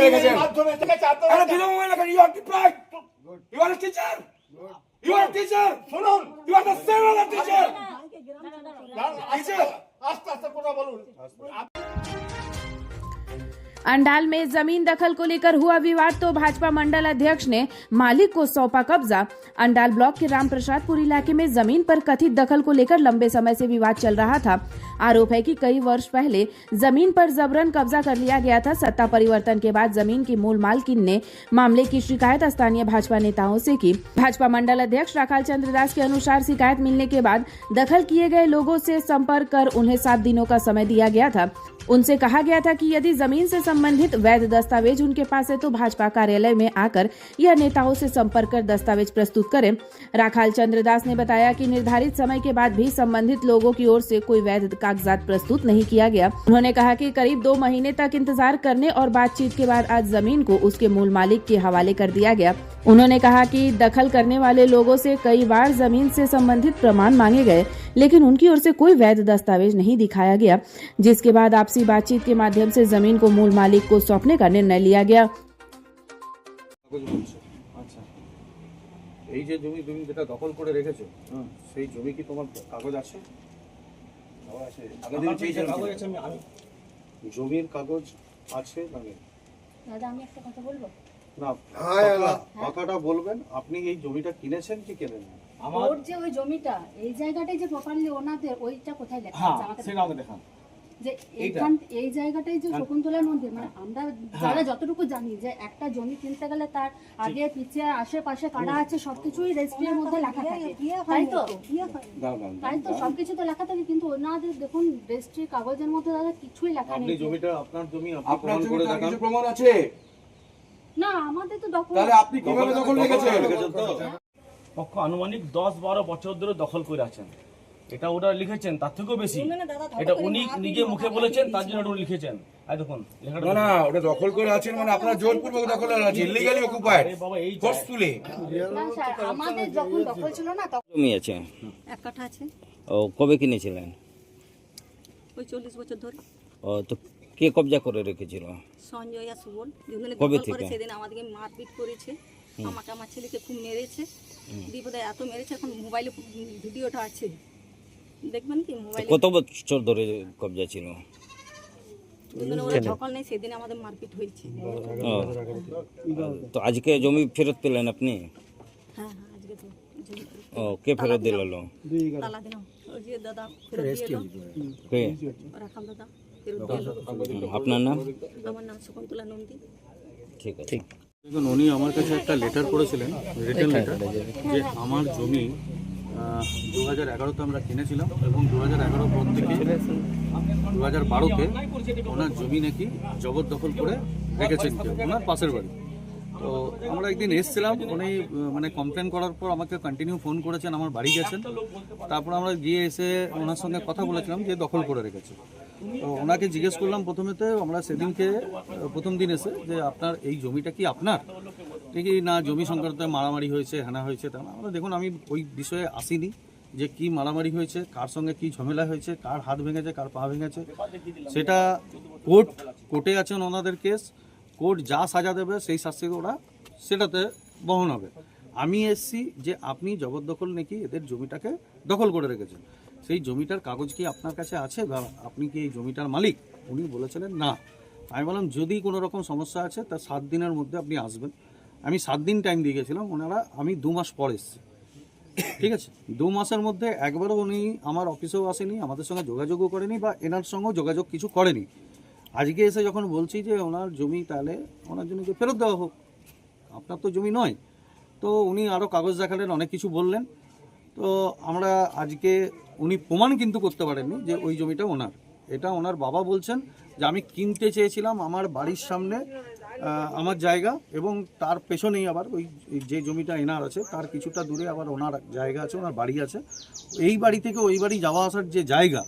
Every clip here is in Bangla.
করে রেখেছেন। আরে বিলম্ব হয় না কেন? You are deprived, you are a teacher, you are a teacher, শুনুন, you are the same of the teacher. আস্তে আস্তে কথা বলুন। अंडाल में जमीन दखल को लेकर हुआ विवाद तो भाजपा मंडल अध्यक्ष ने मालिक को सौंपा कब्जा। अंडाल ब्लॉक के रामप्रसादपुर इलाके में जमीन पर कथित दखल को लेकर लंबे समय से विवाद चल रहा था। आरोप है कि कई वर्ष पहले जमीन पर जबरन कब्जा कर लिया गया था। सत्ता परिवर्तन के बाद जमीन की मूल मालकिन ने मामले की शिकायत स्थानीय भाजपा नेताओं से की। भाजपा मंडल अध्यक्ष राखाल चंद्र दास के अनुसार शिकायत मिलने के बाद दखल किए गए लोगों से संपर्क कर उन्हें 7 दिनों का समय दिया गया था। उनसे कहा गया था कि यदि जमीन से संबंधित वैध दस्तावेज उनके पास है तो भाजपा कार्यालय में आकर यह नेताओं से संपर्क कर दस्तावेज प्रस्तुत करें। राखाल चंद्र दास ने बताया कि निर्धारित समय के बाद भी संबंधित लोगों की ओर से कोई वैध कागजात प्रस्तुत नहीं किया गया। उन्होंने कहा कि करीब 2 महीने तक इंतजार करने और बातचीत के बाद आज जमीन को उसके मूल मालिक के हवाले कर दिया गया। उन्होंने कहा कि दखल करने वाले लोगों से कई बार जमीन से संबंधित प्रमाण मांगे गए, लेकिन उनकी ओर से कोई वैध दस्तावेज नहीं दिखाया गया, जिसके बाद आपसी बातचीत के माध्यम से जमीन को मूल मालिक को सौंपने का निर्णय लिया गया। আচ্ছা, এই যে জমি তুমি যেটা দখল করে রেখেছো, সেই জমি কি তোমার কাগজ আছে? জমির কাগজ আছে না? দাদা আমি একটা কথা বলবো না, কথাটা বলবেন। আপনি এই জমিটা কিনেছেন কি কেনেন? ওর যে ওই জমিটা এই জায়গাটাই যে প্রপারলি ওনাদের, ওইটা কোথায় লেখা আছে আমাকে সেটা আমাকে দেখান। যে এইখান এই জায়গাটাই যে শকুন্তলা মন্দির, মানে আমরা যারা যতটুকু জানি যে একটা জমি কিনতে গেলে তার আগে পিছে আশেপাশে কাটা আছে সবকিছুই রেজিস্ট্রির মধ্যে লেখা থাকে, তাই তো? তাই তো সবকিছু তো লেখা থাকে, কিন্তু ওনাদের দেখুন রেজিস্ট্রির কাগজের মধ্যে দাদা কিছুই লেখা আপনি নেই। জমিটা আপনার জমি, আপনি আপনার প্রমাণ জমি করে তার দেখান। কিছু প্রমাণ আছে? না আমাদের তো দখল। তাহলে আপনি কিভাবে দখল রেখেছেন? পক্ষ আনুমানিক 10-12 বছর ধরে দখল করে আছেন। এটা ওরা লিখেছেন, তার থেকেও বেশি। এটা উনি নিজে মুখে বলেছেন, তার জন্য ওটা লিখেছেন। এই দেখুন লেখাটা। না না, ওটা দখল করে আছেন মানে আপনারা জোরপূর্বক দখল করে আছেন, ইলিগালি অকুপাইড, বাবা এই ফোর্সফুলি। না স্যার, আমাদের যখন দখল ছিল না তখন জমি আছে? 1 কাঠা আছে। ও কবে কিনেছিলেন? ওই 40 বছর ধরে। ও তো কে কবজা করে রেখেছিল? সঞ্জয় আর সুবল যেদিন কবে দখল করে থেকে? সেদিন আমাদেরকে মারপিট করেছে, আমাকে আমার ছেলেকে খুব মেরেছে। বিপদে এত মেরেছে, এখন মোবাইলে ভিডিওটা আছে, দেখবেন কি মোবাইলে। কত বছর ধরে কবজা ছিল? যেদিন ওরা দখল নেই সেদিন আমাদের মারপিট হয়েছে। ও তো আজকে জমি ফেরত পেলেন আপনি? হ্যাঁ হ্যাঁ, আজকে তো জমি ও কে ফেরত দিল? তালা দিলাম। ওই যে দাদা ফেরত দিয়ে এলো, কে? রাখাল দাদা ফেরত দিয়ে এলো। আপনার নাম? আমার নাম শকুন্তলা নন্দী। ঠিক আছে। দেখুন, উনি আমার কাছে একটা লেটার করেছিলেন, রিটেন লেটার, যে আমার জমি 2011-তে আমরা কিনেছিলাম এবং 2011 পর থেকে 2012-তে ওনার জমি নাকি জবরদখল করে রেখেছেন কেউ, ওনার পাশের বাড়ি। তো আমরা একদিন এসেছিলাম, উনি মানে কমপ্লেন করার পর আমাকে কন্টিনিউ ফোন করেছেন, আমার বাড়ি গেছেন। তারপর আমরা গিয়ে এসে ওনার সঙ্গে কথা বলেছিলাম যে দখল করে রেখেছে। তো ওনাকে জিজ্ঞেস করলাম প্রথমেতে, আমরা সেদিনকে প্রথম দিন এসে, যে আপনার এই জমিটা কি আপনার? ঠিকই না, জমি সংক্রান্ত মারামারি হয়েছে, হ্যানা হয়েছে। তা আমরা দেখুন, আমি ওই বিষয়ে আসিনি যে কি মারামারি হয়েছে, কার সঙ্গে কি ঝামেলা হয়েছে, কার হাত ভেঙেছে, কার পা ভেঙেছে, সেটা কোর্টে আছেন ওনাদের কেস। কোর্ট যা সাজা দেবে সেই শাস্তি ওরা সেটাতে বহন হবে। আমি এসছি যে আপনি জবরদখল নাকি এদের জমিটাকে দখল করে রেখেছেন, সেই জমিটার কাগজ কি আপনার কাছে আছে বা আপনি কি এই জমিটার মালিক? উনি বলেছিলেন না। আমি বললাম যদি কোনো রকম সমস্যা আছে তা 7 দিনের মধ্যে আপনি আসবেন। আমি 7 দিন টাইম দিয়ে গেছিলাম, ওনারা আমি 2 মাস পর এসেছি। ঠিক আছে, 2 মাসের মধ্যে একবারও উনি আমার অফিসেও আসেনি, আমাদের সঙ্গে যোগাযোগও করেনি বা এনার সঙ্গেও যোগাযোগ কিছু করেনি। আজকে এসে যখন বলছি যে ওনার জমি, তাহলে ওনার জমিকে ফেরত দেওয়া হোক, আপনার তো জমি নয়। তো উনি আরও কাগজ দেখালেন, অনেক কিছু বললেন। তো আমরা আজকে, উনি প্রমাণ কিন্তু করতে পারেননি যে ওই জমিটা ওনার। এটা ওনার বাবা বলছেন যে আমি কিনতে চেয়েছিলাম আমার বাড়ির সামনে আমার জায়গা, এবং তার পেছনেই আবার ওই যে জমিটা এনার আছে তার কিছুটা দূরে আবার ওনার জায়গা আছে, ওনার বাড়ি আছে। এই বাড়ি থেকে ওই বাড়ি যাওয়া আসার যে জায়গা,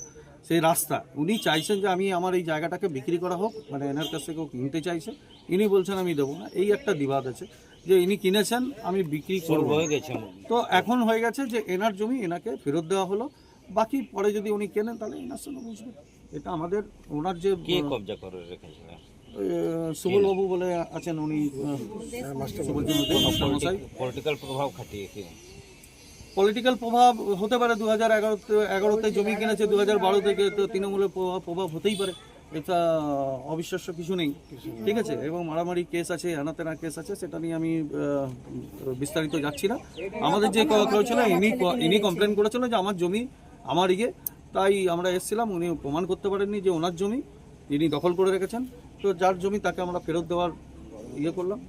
সেই রাস্তা, উনি চাইছেন যে আমি আমার এই জায়গাটাকে বিক্রি করা হোক, মানে এনার কাছ থেকেও কিনতে চাইছে। ইনি বলছেন আমি দেবো না। এই একটা বিবাদ আছে যে ইনি কিনেছেন, আমি বিক্রি করব। হয়ে গেছে, তো এখন হয়ে গেছে যে এনার জমি এনাকে ফেরত দেওয়া হলো। বাকি পরে যদি উনি কেনেন তাহলে এনার সঙ্গে বুঝবেন। এটা আমাদের, ওনার যে কে কবজা করে রেখেছিলেন? সুবলবাবু বলে আছেন, উনি সুবলচন্দ্র মশাই। পলিটিক্যাল প্রভাব খাটিয়ে কি পলিটিক্যাল প্রভাব হতে পারে, 2011-তে জমি কিনেছে, 2012 থেকে তো তৃণমূলের প্রভাব হতেই পারে, এটা অবিশ্বাস্য কিছু নেই, ঠিক আছে। এবং মারামারি কেস আছে, হেনাতেনা কেস আছে, সেটা নিয়ে আমি বিস্তারিত যাচ্ছি না। আমাদের যে ছিল ইনি কমপ্লেন করেছিল যে আমার জমি আমার তাই আমরা এসেছিলাম, উনি প্রমাণ করতে পারেননি যে ওনার জমি ইনি দখল করে রেখেছেন, তো যার জমি তাকে আমরা ফেরত দেওয়ার করলাম।